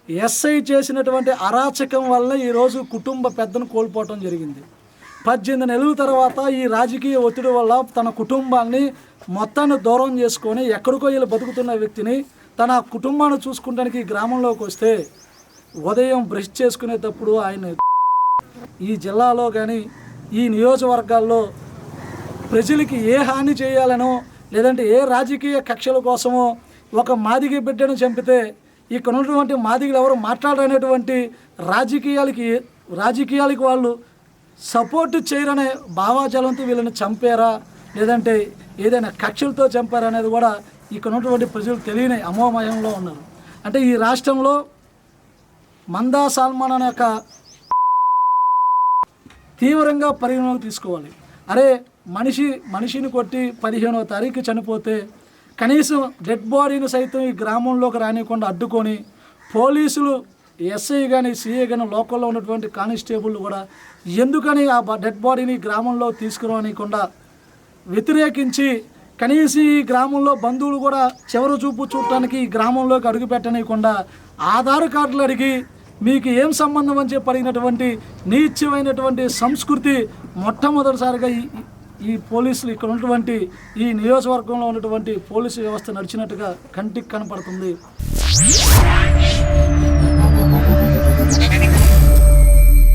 SI చేసినటువంటి అరాచకం వల్ల ఈరోజు కుటుంబ పెద్దను కోల్పోవటం జరిగింది. 18 నెలల తర్వాత ఈ రాజకీయ ఒత్తిడి వల్ల తన కుటుంబాన్ని మొత్తాన్ని దూరం చేసుకొని ఎక్కడికో వీళ్ళు బతుకుతున్న వ్యక్తిని తన కుటుంబాన్ని చూసుకుంటానికి ఈ గ్రామంలోకి వస్తే ఉదయం బ్రష్ చేసుకునేటప్పుడు ఆయన ఈ జిల్లాలో కానీ ఈ నియోజకవర్గాల్లో ప్రజలకి ఏ హాని చేయాలనో లేదంటే ఏ రాజకీయ కక్షల కోసమో ఒక మాదిగ బిడ్డను చంపితే ఇక్కడ ఉన్నటువంటి మాదిగలు ఎవరు మాట్లాడనేటువంటి రాజకీయాలకి వాళ్ళు సపోర్ట్ చేయరనే భావాజాలంతో వీళ్ళని చంపారా లేదంటే ఏదైనా కక్షలతో చంపారా అనేది కూడా ఇక్కడ ఉన్నటువంటి ప్రజలు తెలియని అమోమయంలో ఉన్నారు. అంటే ఈ రాష్ట్రంలో మందా సల్మాన్ అనే యొక్క తీవ్రంగా పరిగణలోకి తీసుకోవాలి. అరే మనిషిని కొట్టి 15వ తారీఖు చనిపోతే కనీసం డెడ్ బాడీని సైతం ఈ గ్రామంలోకి రానివ్వకుండా అడ్డుకొని పోలీసులు ఎస్ఐ కానీ సిఐ కానీ లోకల్లో ఉన్నటువంటి కానిస్టేబుల్ కూడా ఎందుకని ఆ డెడ్ బాడీని గ్రామంలో తీసుకురానివ్వకుండా వ్యతిరేకించి కనీసం ఈ గ్రామంలో బంధువులు కూడా చివరి చూపు చూడటానికి ఈ గ్రామంలోకి అడుగు పెట్టనీయకుండా ఆధార్ కార్డులు అడిగి మీకు ఏం సంబంధం అని చెప్పి అడిగినటువంటి నీచమైనటువంటి సంస్కృతి మొట్టమొదటిసారిగా ఈ పోలీసులు ఇక్కడ ఉన్నటువంటి ఈ నియోజకవర్గంలో ఉన్నటువంటి పోలీసు వ్యవస్థ నడిచినట్టుగా కంటికి కనపడుతుంది.